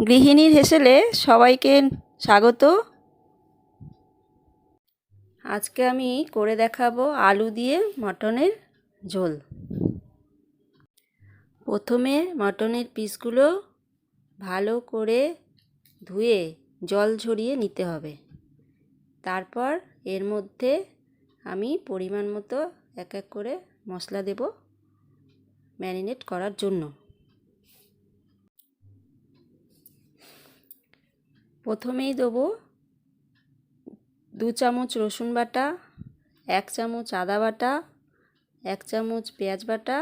গৃহিণীর হেসেলে সবাইকে স্বাগত। আজকে আমি করে দেখাবো আলু দিয়ে মটনের ঝোল। প্রথমে মটনের পিসগুলো ভালো করে ধুয়ে জল ঝরিয়ে নিতে হবে। তারপর এর মধ্যে আমি পরিমাণ মতো এক এক করে মশলা দেব ম্যারিনেট করার জন্য। প্রথমেই দেবো 2 চামচ রসুন বাটা, 1 চামচ আদা বাটা, 1 চামচ পেঁয়াজ বাটা,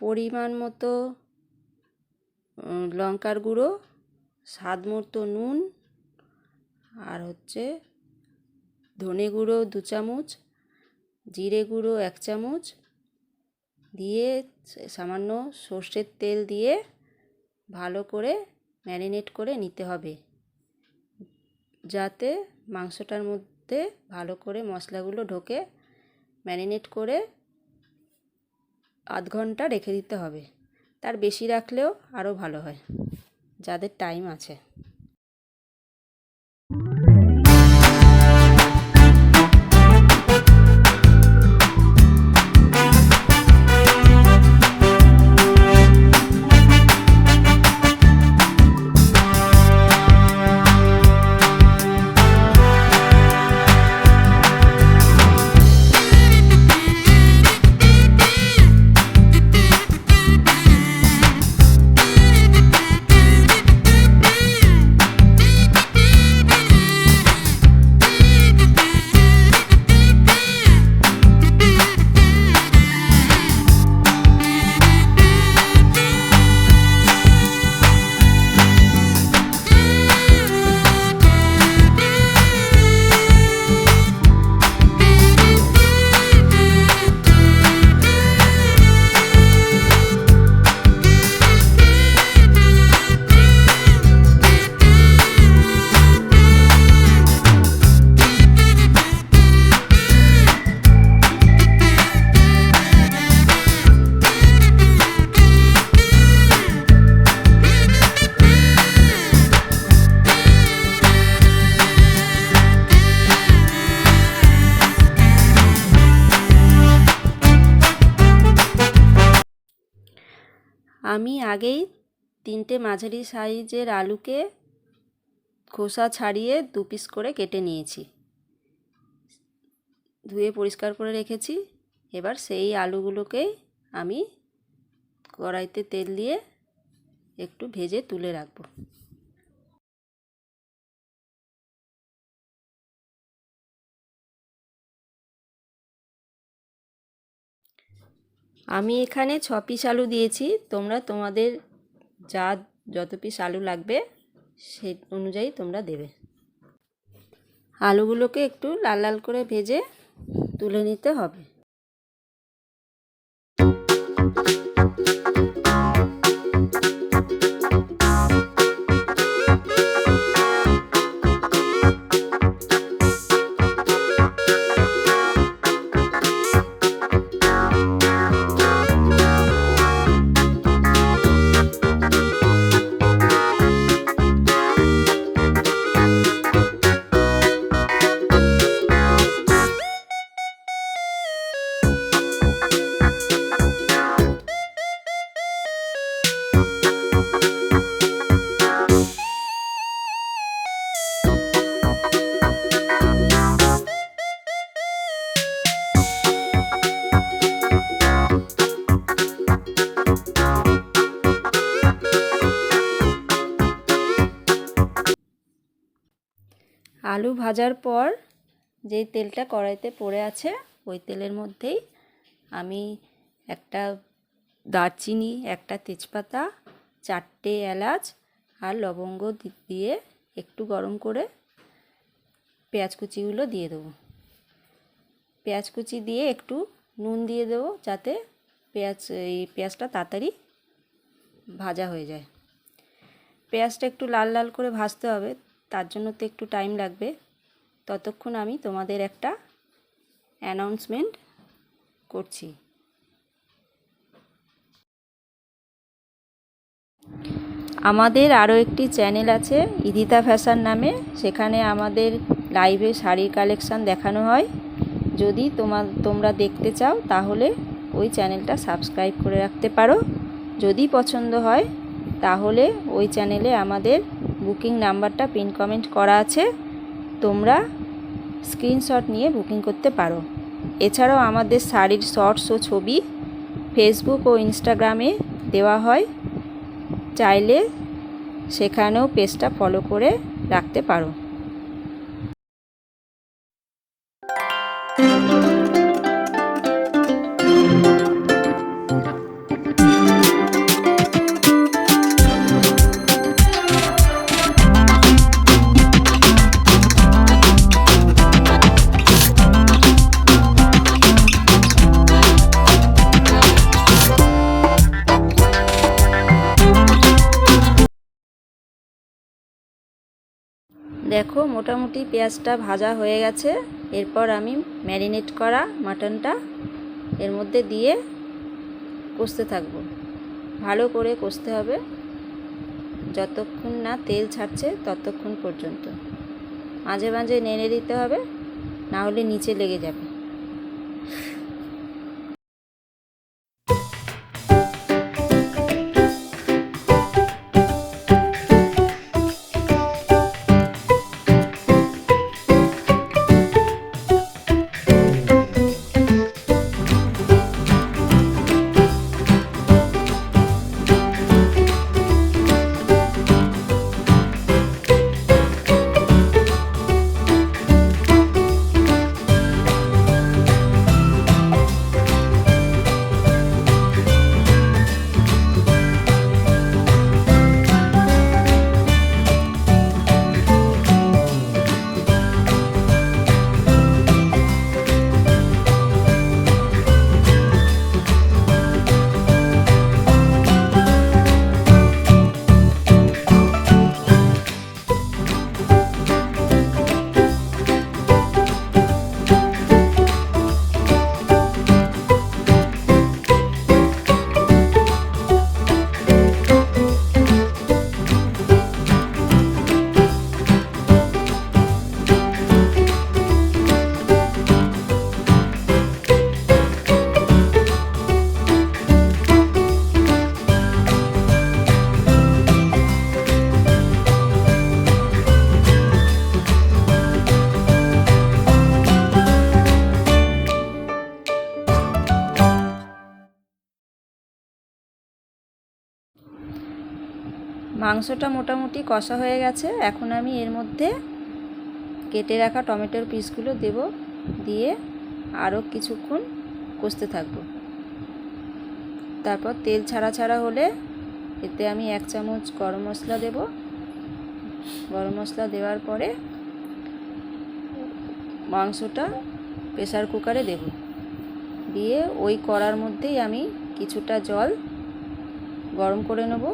পরিমাণ মতো লঙ্কার গুঁড়ো, স্বাদ মতো নুন, আর ধনে গুঁড়ো 2 চামচ, জিরে গুঁড়ো 1 চামচ দিয়ে সামান্য সর্ষের তেল দিয়ে ভালো করে ম্যারিনেট করে নিতে হবে, যাতে মাংসটার মধ্যে ভালো করে মশলাগুলো ঢোকে। ম্যারিনেট করে আধ ঘন্টা রেখে দিতে হবে। তার বেশি রাখলেও আরও ভালো হয় যাদের টাইম আছে। আমি আগেই 3টে মাঝারি সাইজের আলুকে খোসা ছাড়িয়ে 2 পিস করে কেটে নিয়েছি, ধুয়ে পরিষ্কার করে রেখেছি। এবার সেই আলুগুলোকেই আমি কড়াইতে তেল দিয়ে একটু ভেজে তুলে রাখবো। আমি এখানে 6 পিস আলু দিয়েছি, তোমরা তোমাদের যত পিস আলু লাগবে সেই অনুযায়ী তোমরা দেবে। আলুগুলোকে একটু লাল লাল করে ভেজে তুলে নিতে হবে। আলু ভাজার পর যে তেলটা কড়াইতে পড়ে আছে ওই তেলের মধ্যেই আমি একটা দারচিনি, একটা তেজপাতা, 4টে এলাচ আর লবঙ্গ দিয়ে একটু গরম করে পেঁয়াজ কুচিগুলো দিয়ে দেবো। পেঁয়াজ কুচি দিয়ে একটু নুন দিয়ে দেবো যাতে পেঁয়াজটা তাড়াতাড়ি ভাজা হয়ে যায়। পেঁয়াজটা একটু লাল লাল করে ভাজতে হবে, তার জন্য তো একটু টাইম লাগবে। ততক্ষণ আমি তোমাদের একটা অ্যানাউন্সমেন্ট করছি। আমাদের আরও একটি চ্যানেল আছে ইদিতা ফ্যাশন নামে, সেখানে আমাদের লাইভে শাড়ির কালেকশান দেখানো হয়। যদি তোমরা দেখতে চাও তাহলে ওই চ্যানেলটা সাবস্ক্রাইব করে রাখতে পারো। যদি পছন্দ হয় তাহলে ওই চ্যানেলে আমাদের বুকিং নাম্বারটা পিন কমেন্ট করা আছে, তোমরা স্ক্রিনশট নিয়ে বুকিং করতে পারো। এছাড়াও আমাদের শাড়ির শর্টস ও ছবি ফেসবুক ও ইনস্টাগ্রামে দেওয়া হয়, চাইলে সেখানেও পেজটা ফলো করে রাখতে পারো। দেখো মোটামুটি পেঁয়াজটা ভাজা হয়ে গেছে। এরপর আমি ম্যারিনেট করা মাটনটা এর মধ্যে দিয়ে কষতে থাকবো। ভালো করে কষতে হবে যতক্ষণ না তেল ছাড়ছে ততক্ষণ পর্যন্ত। মাঝে মাঝে নেড়ে দিতে হবে, না হলে নিচে লেগে যাবে। মাংসটা মোটামুটি কষা হয়ে গেছে। এখন আমি এর মধ্যে কেটে রাখা টমেটোর পিসগুলো দেব, দিয়ে আরও কিছুক্ষণ কষতে থাকবো। তারপর তেল ছাড়া ছাড়া হলে এতে আমি 1 চামচ গরম মশলা দেব। গরম মশলা দেওয়ার পরে মাংসটা প্রেসার কুকারে দেব, দিয়ে ওই কড়ার মধ্যেই আমি কিছুটা জল গরম করে নেব।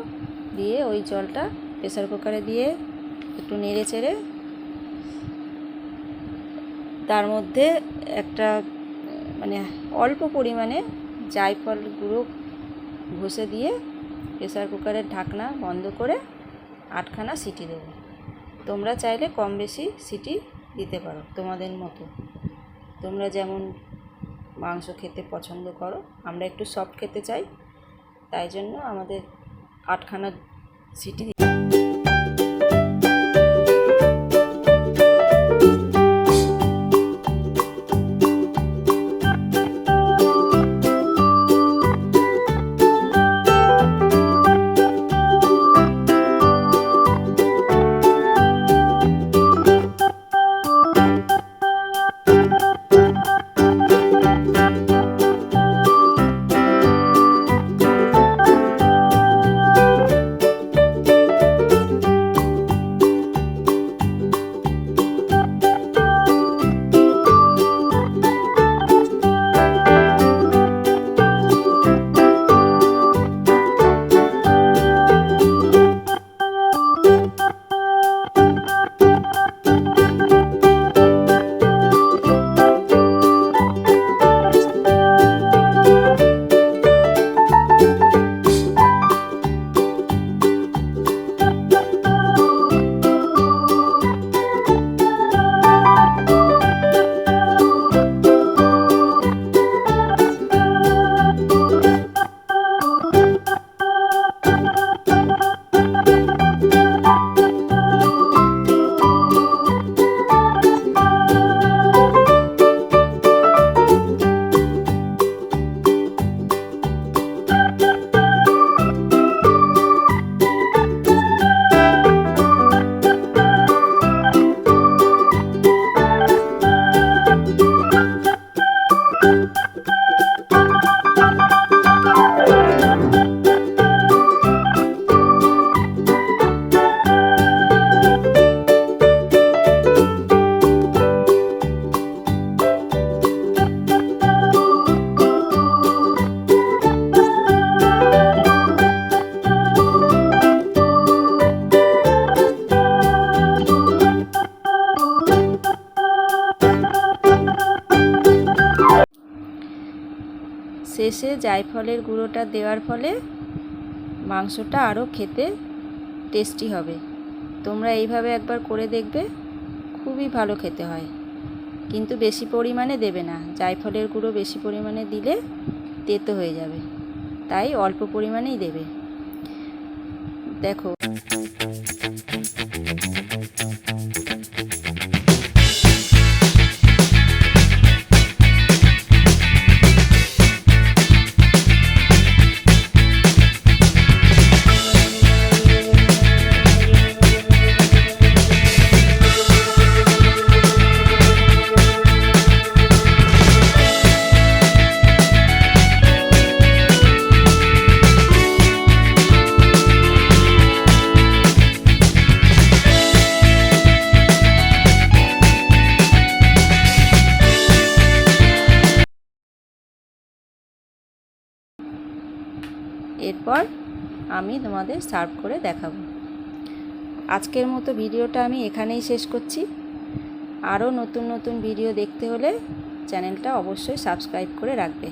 দিয়ে ওই জলটা প্রেসার কুকারে দিয়ে একটু নেড়ে চেড়ে তার মধ্যে একটা অল্প পরিমাণে জায়ফল গুঁড়ো ঘষে দিয়ে প্রেসার কুকারের ঢাকনা বন্ধ করে 8খানা সিটি দেব। তোমরা চাইলে কম বেশি সিটি দিতে পারো তোমাদের মতো, তোমরা যেমন মাংস খেতে পছন্দ করো। আমরা একটু সফট খেতে চাই, তাই জন্য আমাদের 8খানা সিটি শেষে জায়ফলের গুঁড়োটা দেওয়ার ফলে মাংসটা আরও খেতে টেস্টি হবে। তোমরা এইভাবে একবার করে দেখবে, খুবই ভালো খেতে হয়। কিন্তু বেশি পরিমাণে দেবে না, জায়ফলের গুঁড়ো বেশি পরিমাণে দিলে তেতো হয়ে যাবে, তাই অল্প পরিমাণেই দেবে। দেখো এরপর আমি তোমাদের সার্ভ করে দেখাবো। আজকের মতো ভিডিওটা আমি এখানেই শেষ করছি। আরও নতুন নতুন ভিডিও দেখতে হলে চ্যানেলটা অবশ্যই সাবস্ক্রাইব করে রাখবে।